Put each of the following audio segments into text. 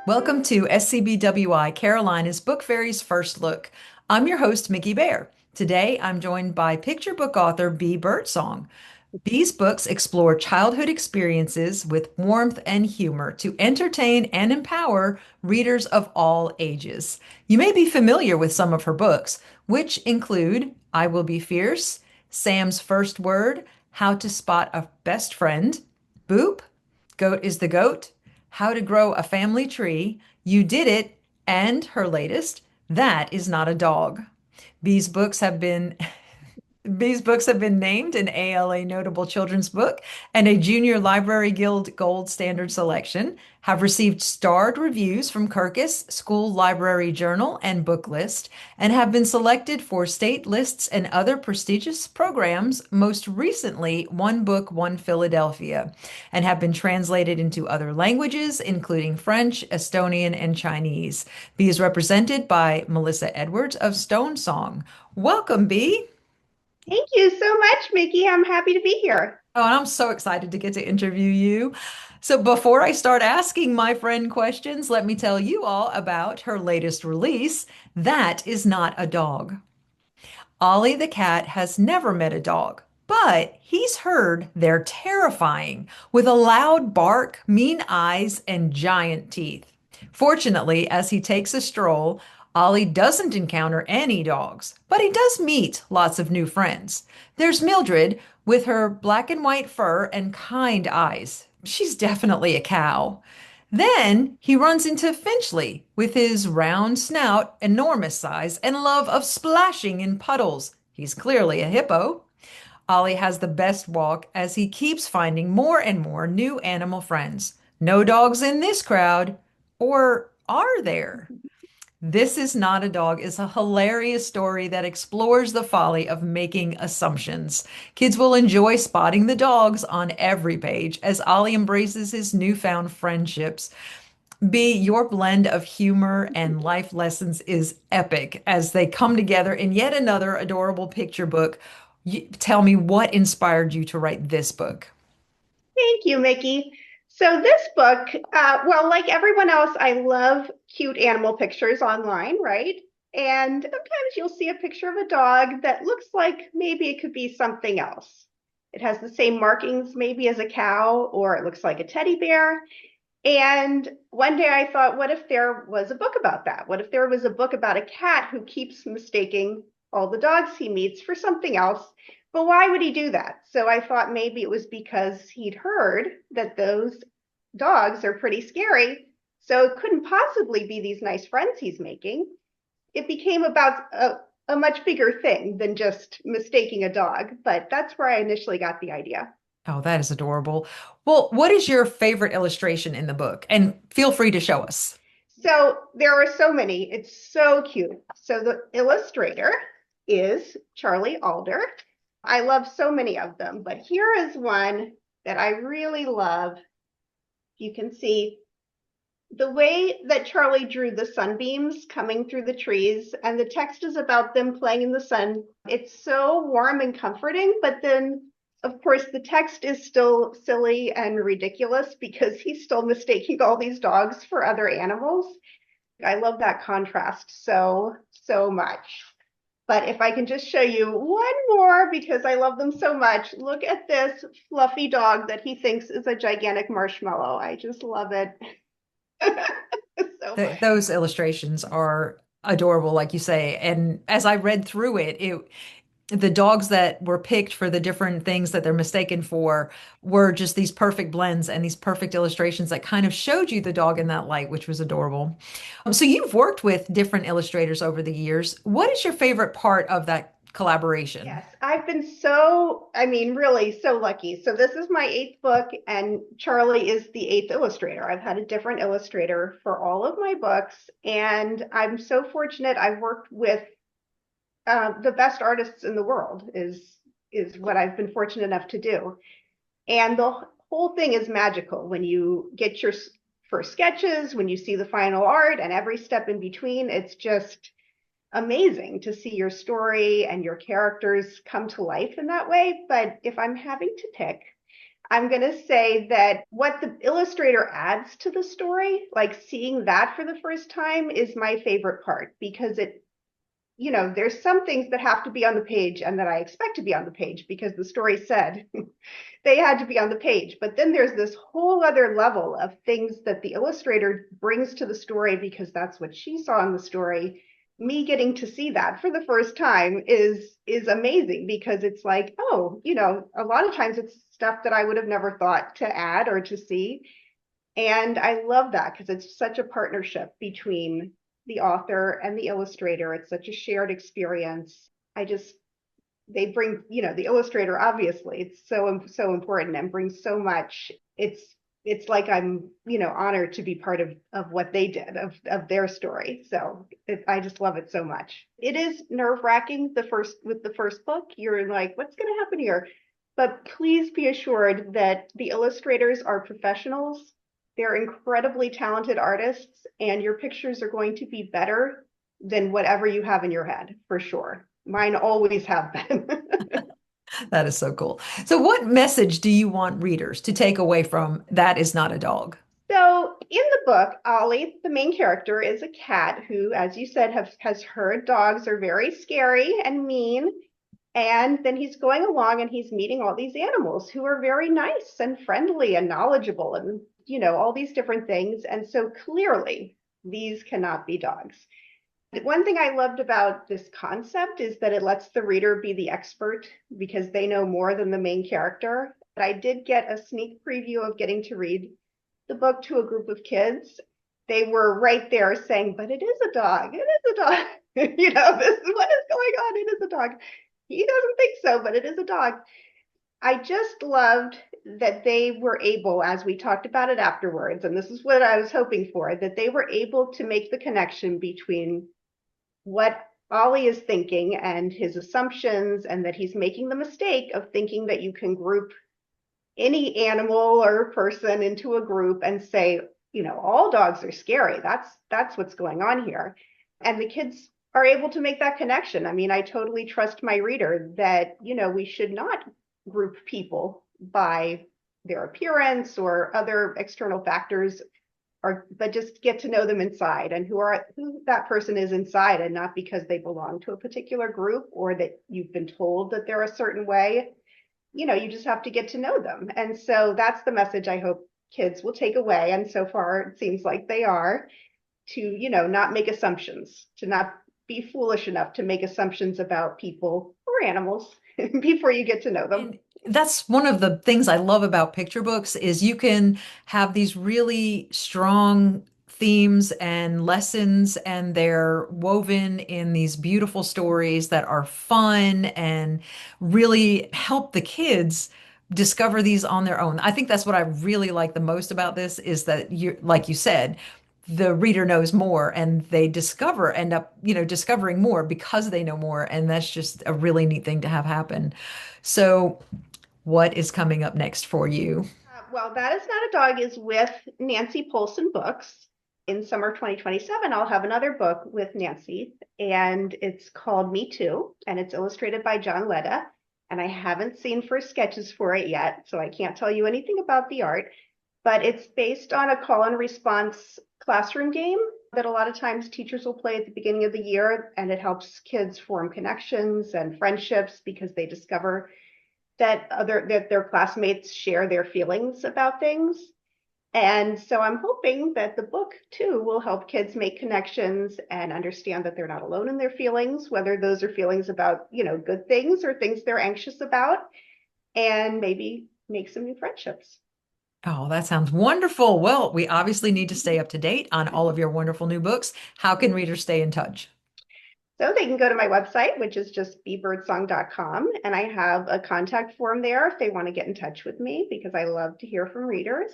Welcome to SCBWI Carolina's Book Fairies First Look. I'm your host, Mickey Bear. Today, I'm joined by picture book author Bea Birdsong. Bea's books explore childhood experiences with warmth and humor to entertain and empower readers of all ages. You may be familiar with some of her books, which include I Will Be Fierce, Sam's First Word, How to Spot a Best Friend, Boop, Goat is the Goat, How to Grow a Family Tree, You Did It, and her latest, That Is Not a Dog. Bea's books have been These books have been named an ALA Notable Children's Book and a Junior Library Guild Gold Standard Selection, have received starred reviews from Kirkus, School Library Journal, and Book List, and have been selected for state lists and other prestigious programs, most recently One Book, One Philadelphia, and have been translated into other languages, including French, Estonian, and Chinese. Bea is represented by Melissa Edwards of Stone Song. Welcome, Bea. Thank you so much, Mickey. I'm happy to be here. Oh, and I'm so excited to get to interview you. So, before I start asking my friend questions, let me tell you all about her latest release, That Is Not a Dog. Ollie the cat has never met a dog, but he's heard they're terrifying with a loud bark, mean eyes, and giant teeth. Fortunately, as he takes a stroll, Ollie doesn't encounter any dogs, but he does meet lots of new friends. There's Mildred with her black and white fur and kind eyes. She's definitely a cow. Then he runs into Finchley with his round snout, enormous size, and love of splashing in puddles. He's clearly a hippo. Ollie has the best walk as he keeps finding more and more new animal friends. No dogs in this crowd. Or are there? This Is Not a Dog is a hilarious story that explores the folly of making assumptions. Kids will enjoy spotting the dogs on every page as Ollie embraces his newfound friendships. B, your blend of humor and life lessons is epic as they come together in yet another adorable picture book. Tell me what inspired you to write this book? Thank you, Mickey. So, this book, well, like everyone else, I love cute animal pictures online, right? And sometimes you'll see a picture of a dog that looks like maybe it could be something else. It has the same markings, maybe as a cow, or it looks like a teddy bear. And one day I thought, what if there was a book about that? What if there was a book about a cat who keeps mistaking all the dogs he meets for something else? But why would he do that? So I thought maybe it was because he'd heard that those dogs are pretty scary. So it couldn't possibly be these nice friends he's making. It became about a much bigger thing than just mistaking a dog. But that's where I initially got the idea. Oh, that is adorable. Well, what is your favorite illustration in the book? And feel free to show us. So there are so many. It's so cute. So the illustrator is Charlie Adler. I love so many of them, but here is one that I really love. You can see the way that Charlie drew the sunbeams coming through the trees, and the text is about them playing in the sun. It's so warm and comforting, but then, of course, the text is still silly and ridiculous because he's still mistaking all these dogs for other animals. I love that contrast so much. But if I can just show you one more because I love them so much, look at this fluffy dog that he thinks is a gigantic marshmallow. I just love it so much. Those illustrations are adorable, like you say. And as I read through the dogs that were picked for the different things that they're mistaken for were just these perfect blends and these perfect illustrations that kind of showed you the dog in that light, which was adorable. So you've worked with different illustrators over the years. What is your favorite part of that collaboration? Yes, I've been so, I mean, really so lucky. So this is my eighth book, and Charlie is the eighth illustrator. I've had a different illustrator for all of my books, and I'm so fortunate. I've worked with the best artists in the world is what I've been fortunate enough to do. And the whole thing is magical when you get your first sketches, when you see the final art, and every step in between. It's just amazing to see your story and your characters come to life in that way. But if I'm having to pick, I'm going to say that what the illustrator adds to the story, like seeing that for the first time, is my favorite part because there's some things that have to be on the page and that I expect to be on the page because the story said they had to be on the page. But then there's this whole other level of things that the illustrator brings to the story because that's what she saw in the story. Me getting to see that for the first time is amazing because it's like, oh, a lot of times it's stuff that I would have never thought to add or to see. And I love that because it's such a partnership between the author and the illustrator. It's such a shared experience. They bring, the illustrator, obviously, it's so important and brings so much. It's like I'm, honored to be part of what they did, of their story. So I just love it so much. It is nerve-wracking with the first book. You're like, what's going to happen here? But please be assured that the illustrators are professionals. They're incredibly talented artists, and your pictures are going to be better than whatever you have in your head, for sure. Mine always have been. That is so cool. So, what message do you want readers to take away from That Is Not a Dog? So, in the book, Ollie, the main character, is a cat who, as you said, has heard dogs are very scary and mean. And then he's going along and he's meeting all these animals who are very nice and friendly and knowledgeable and, all these different things. And so clearly, these cannot be dogs. One thing I loved about this concept is that it lets the reader be the expert because they know more than the main character. But I did get a sneak preview of getting to read the book to a group of kids. They were right there saying, but it is a dog. It is a dog. This is what is going on. It is a dog. He doesn't think so, but it is a dog. I just loved that they were able, as we talked about it afterwards, and this is what I was hoping for, that they were able to make the connection between what Ollie is thinking and his assumptions, and that he's making the mistake of thinking that you can group any animal or person into a group and say, all dogs are scary. That's what's going on here. And the kids are able to make that connection. I mean, I totally trust my reader that, we should not group people by their appearance or other external factors, but just get to know them inside and who that person is inside, and not because they belong to a particular group or that you've been told that they're a certain way. You just have to get to know them. And so that's the message I hope kids will take away. And so far, it seems like they are, to, not make assumptions, to not be foolish enough to make assumptions about people or animals before you get to know them. And that's one of the things I love about picture books is you can have these really strong themes and lessons, and they're woven in these beautiful stories that are fun and really help the kids discover these on their own. I think that's what I really like the most about this is that you, like you said, the reader knows more and they end up, discovering more because they know more. And that's just a really neat thing to have happen. So, what is coming up next for you? Well, That Is Not a Dog is with Nancy Polson Books. In summer 2027, I'll have another book with Nancy, and it's called Me Too, and it's illustrated by John Letta. And I haven't seen first sketches for it yet, so I can't tell you anything about the art, but it's based on a call and response classroom game that a lot of times teachers will play at the beginning of the year, and it helps kids form connections and friendships because they discover that their classmates share their feelings about things. And so I'm hoping that the book too will help kids make connections and understand that they're not alone in their feelings, whether those are feelings about, good things or things they're anxious about, and maybe make some new friendships. Oh, that sounds wonderful. Well, we obviously need to stay up to date on all of your wonderful new books. How can readers stay in touch? So they can go to my website, which is just beabirdsong.com, and I have a contact form there if they want to get in touch with me because I love to hear from readers.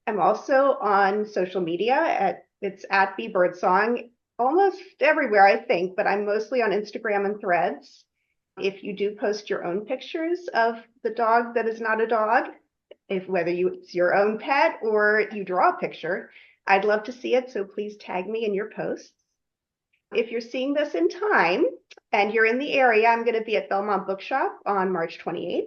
I'm also on social media it's at Bea Birdsong, almost everywhere I think, but I'm mostly on Instagram and Threads. If you do post your own pictures of the dog that is not a dog, if whether it's your own pet or you draw a picture, I'd love to see it. So please tag me in your posts. If you're seeing this in time and you're in the area, I'm going to be at Belmont Bookshop on March 28th.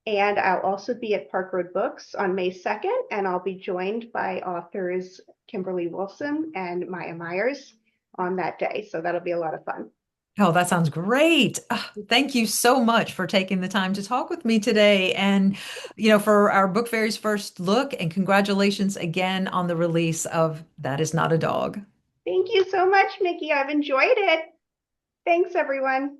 And I'll also be at Park Road Books on May 2nd, and I'll be joined by authors Kimberly Wilson and Maya Myers on that day. So that'll be a lot of fun. Oh, that sounds great. Thank you so much for taking the time to talk with me today and, for our book Fairies First Look. And congratulations again on the release of That Is Not a Dog. Thank you so much, Mickey. I've enjoyed it. Thanks, everyone.